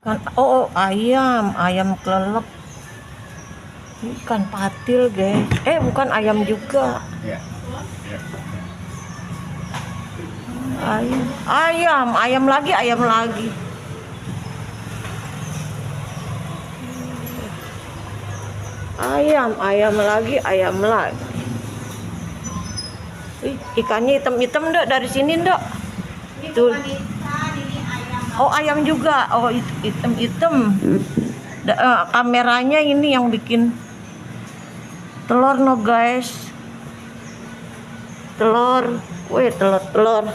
Kan, oh, ayam kelelep. Ikan patil, guys. Bukan ayam juga. Ya. Ya. Ayam lagi, ayam lagi. Ayam lagi, ayam lagi. Ikannya hitam-hitam, Dok, dari sini, Dok. Tuh. Oh, ayam juga. Oh, hitam-hitam. Kameranya ini yang bikin telur, no, guys. Telur. Wih, telur.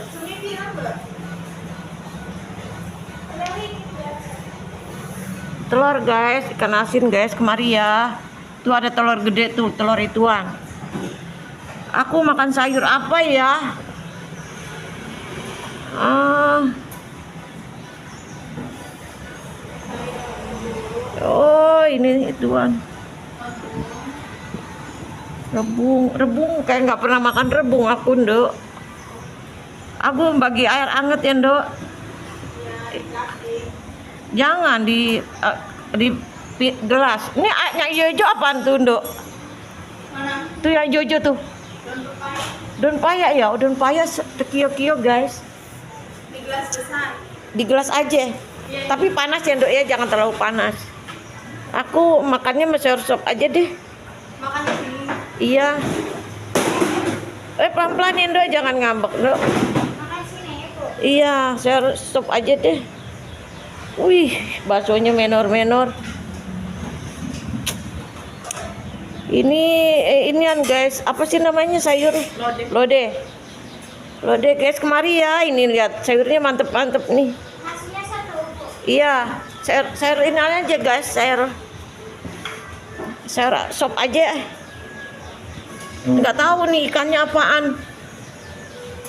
Telur, guys, ikan asin, guys, kemari ya. Tuh ada telur gede tuh, telur ituan. Aku makan sayur apa ya? Oh, ini ituan. Rebung kayak nggak pernah makan rebung aku, Nduk. Aku bagi air anget ya, Nduk. Jangan di gelas. Ini yang hijau apaan tuh, Nduk? Tuh yang hijau tuh. Daun paya ya, daun paya sekio-kio, guys. Di gelas besar. Di gelas aja. Tapi panas ya, Nduk ya, jangan terlalu panas. Aku makannya sayur sop aja deh. Makan di sini. Iya. Pelan-pelan ya, Nduk, jangan ngambek, Nduk. Makan sini, Ibu. Iya, sayur sop aja deh. Wih, baksonya menor-menor. Inian, guys, apa sih namanya sayur? Lodeh. Lodeh, guys, kemari ya. Ini lihat sayurnya mantep-mantep nih. Nasinya satu, Bu. Iya, sayur ini aja, guys, sayur sop aja. Nggak tahu nih ikannya apaan.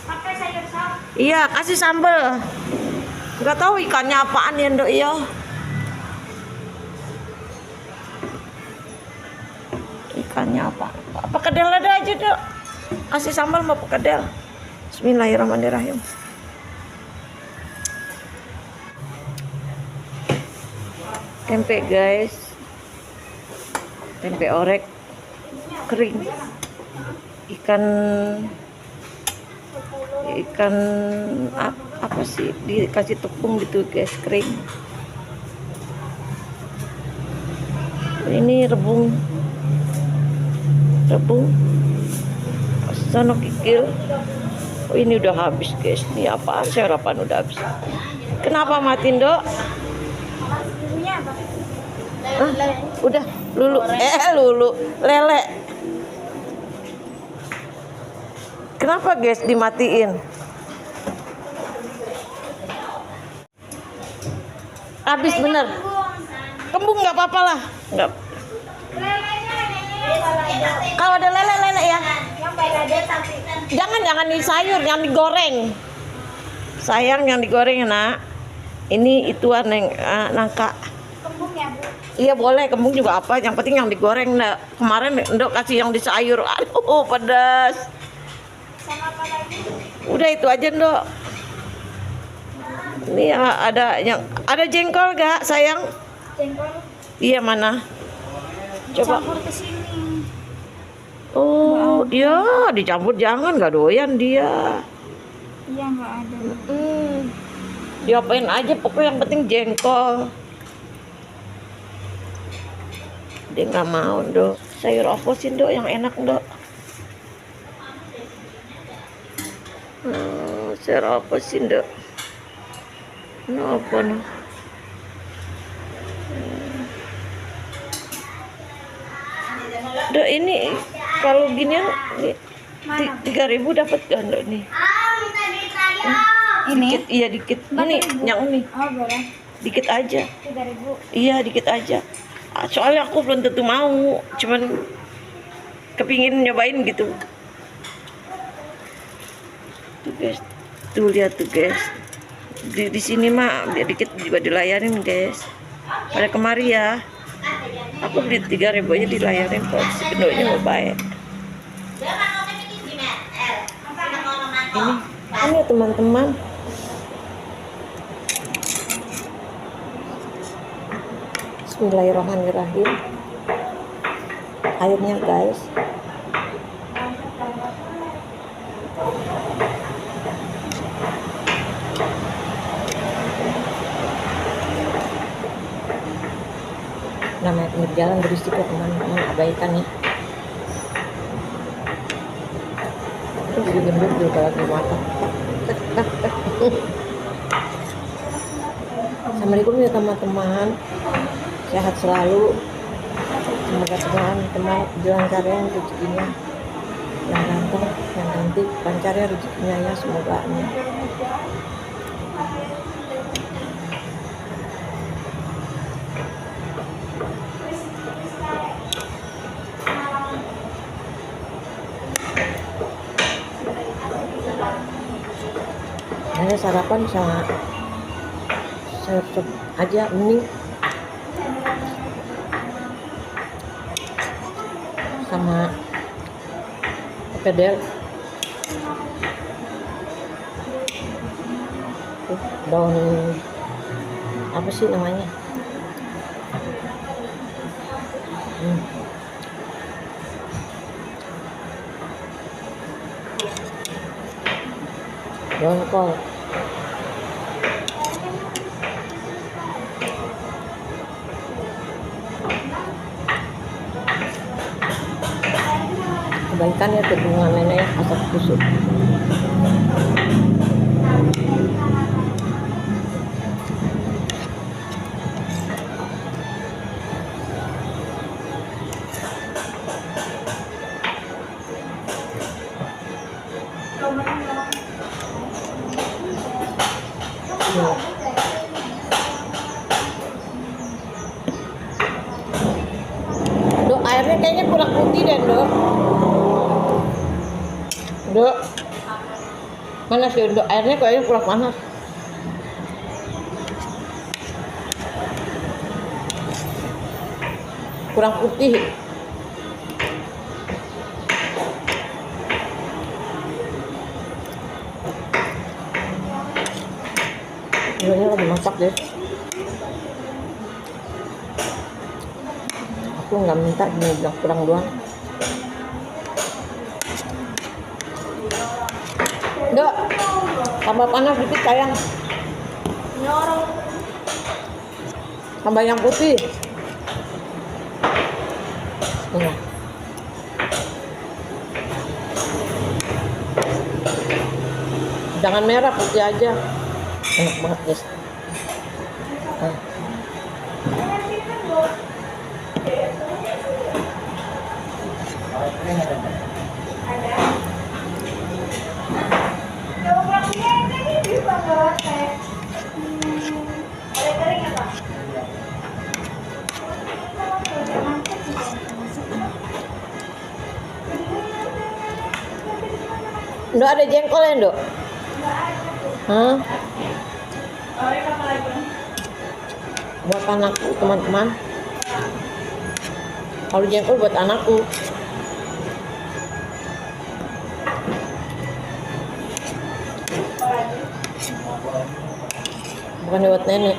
Pakai sayur sop. Iya, kasih sambal. Nggak tahu ikannya apaan ya, Nduk ya. Ikannya apa? Perkedel ada aja, Dok. Kasih sambal mau perkedel. Bismillahirrahmanirrahim. Tempe, guys. Tempe orek kering. Ikan apa sih, dikasih tepung gitu, guys, kering. Ini rebung sono kikil. Oh, ini udah habis, guys. Ini apa, sarapan udah habis. Kenapa mati, Nduk? Ibunya apa? Udah lulu lele. Kenapa, guys, dimatiin? Habis bener. Kembung nggak apa-apa lah. Nggak. Kalau ada lele ya. Yang balado tapi Jangan di sayur, yang digoreng. Sayang yang digoreng, Nak. Ini ituan yang nangka. kembung ya, Bu. Iya boleh, kembung juga apa, yang penting yang digoreng, Nak. Kemarin Nduk kasih yang di sayur. Aduh, pedas. Sama apa lagi? Udah itu aja, Nduk. Ini ada jengkol gak, sayang? Jengkol Iya, mana? Coba. campur ke sini. Oh, dia dicampur, jangan, nggak doyan dia. Iya, nggak ada. Diapain aja, pokoknya yang penting jengkol. Dia nggak mau, Nduk. Sayur apa sih, Nduk, yang enak, Nduk? Sayur apa sih, Nduk? Ini apa nih? Nduk, ini kalau ginian 3.000 dapat gak, Nduk, nih? Ini? Dikit, iya dikit. Ini yang ini. Oh, boleh. Dikit aja. 3.000. Iya, dikit aja. Soalnya aku belum tentu mau, cuman kepingin nyobain gitu. Tuh, guys. Tuh, lihat tuh, guys. Di sini mah dikit juga dilayarin, guys. Pada kemari ya. Aku beli 3.000 aja dilayarin kok. Sebenarnya mau baik. Ini teman-teman. Bismillahirrahmanirrahim. Airnya guys. Namanya pinggir jalan berisik ya teman-teman, abaikan ya. Terus si gendut juga lagi makan. Assalamualaikum ya teman-teman, sehat selalu, semoga teman-teman dilancarkan rezekinya, yang ganteng, yang cantik, lancar ya rezekinya ya, semoga amin. Saya sarapan sama sayur sop aja mending, sama perkedel, daun apa sih namanya, daun kol. Kebaikan ya hubungan nenek asap kusut. Dok, airnya kayaknya kurang putih deh, Dok. Dok, mana sih Dok? Airnya kayaknya kurang panas. Kurang putih. Ini lagi masak deh. Aku nggak minta, dia bilang kurang doang. Dok, tambah panas dikit sayang. Tambah yang putih. Nah. Jangan merah, putih aja. Enak banget guys. Nah. Ndok, ada jengkol ya, Ndok? Hah? Buat anakku, teman-teman. Kalau jengkol buat anakku. Bukan buat nenek.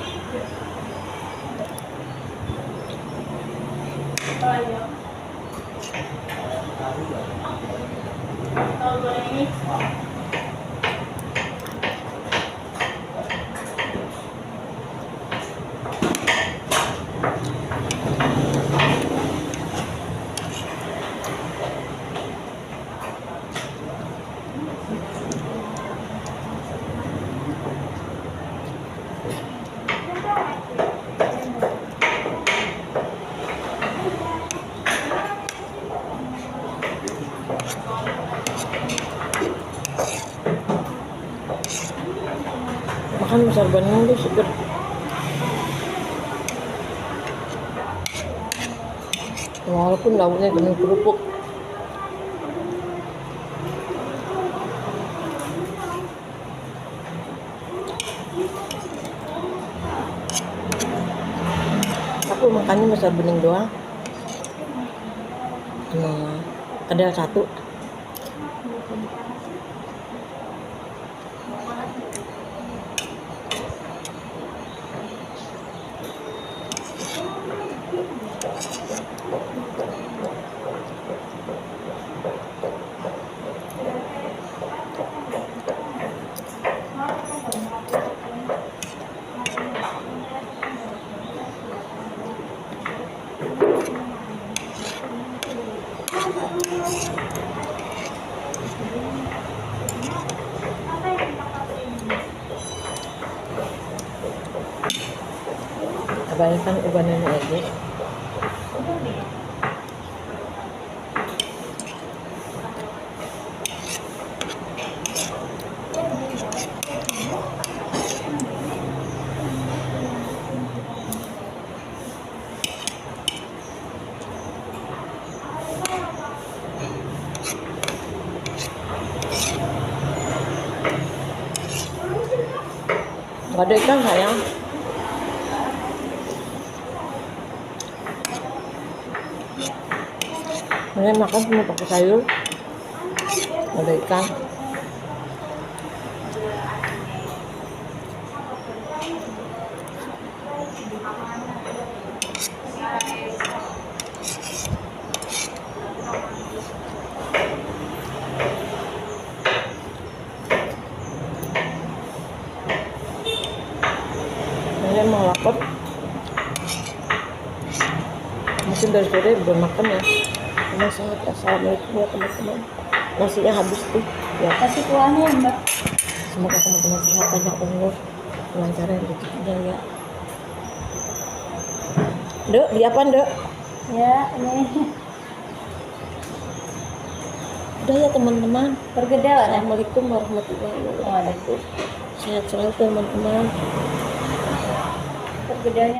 Makan besar banget tuh seger. Walaupun lauknya dengan kerupuk. Aku makannya besar bening doang. Kedel satu. kebanyakan ubah nenek aja. Gak ada ikan sayang. Nenek makan cuma pakai sayur. Gak ada ikan. Nenek mau lapar. Mungkin dari sore belum makan ya. Ini sehat. Assalamualaikum ya teman-teman. Nasinya habis tuh. Ya. Kasih kuahnya Mbak. Semoga teman-teman sehat, panjang umur, kelancaran rezekinya ya. Dek, beli apa Dek? Ya, ini Udah ya teman-teman. pergedel ada. Assalamualaikum warahmatullahi wabarakatuh. Sehat selalu teman-teman. Pergedelnya